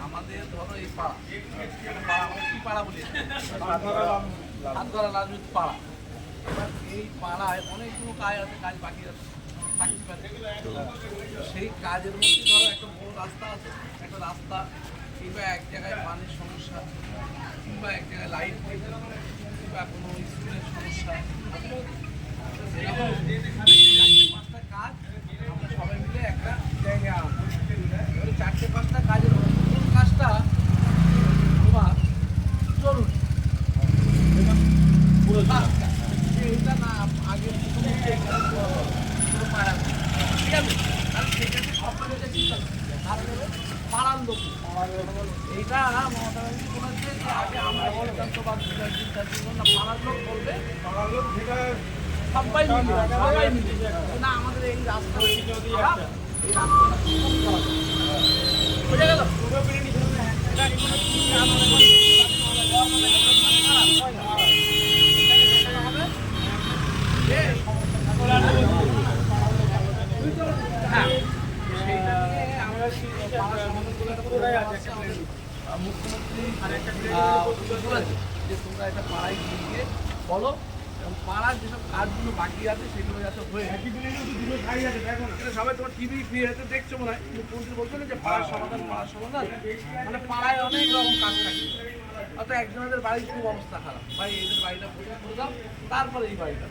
আমাদের ধরো এই পাড়া কি পাড়া বলি হাতগড়া রাজনীতি পাড়া। এবার এই পাড়ায় অনেকগুলো কাজ আছে, কাজ বাকি আছে থাকতে পারে। সেই কাজের মধ্যে ধরো একটা বড় রাস্তা আছে, একটা রাস্তা কিংবা এক জায়গায় পানির সমস্যা, কিংবা এক জায়গায় লাইট কিংবা কোনো স্কুলের সমস্যা, পাঁচটা কাজ আমরা সবাই মিলে একটা জায়গায় আনবো। এবারে 4-5টা কাজের কোন কাজটা তোমার জরুরি এইটা না আগে পাড়া, ঠিক আছে? তাহলে সেক্ষেত্রে সরকারের চিন্তা পাড়ার লোক এইটা মমতা ব্যানার্জি বলেছে যে আগে আমরা সিদ্ধান্ত বা না পাড়ার লোক বলবে, পাড়ার লোক সবাই মিলে না আমাদের এই রাস্তা খারাপ, এই রাস্তাটা বুঝে গেল। মুখ্যমন্ত্রী যে তোমরা এটা পাড়ায় গিয়ে বলো পাড়ার যেসব কাজগুলো বাকি আছে সেগুলো যাতে হয়ে সবাই তোমার টিভি ফিরেতে দেখছো মনে হয় মুখ্যমন্ত্রী বলছো না যে পাড়ার সমাধান মানে পাড়ায় অনেক রকম কাজ থাকে। অর্থাৎ একজনের বাড়ির খুব অবস্থা খারাপ, ভাই এদের বাড়িটা পরিষ্কার করে দাও, তারপরে এই বাড়িটা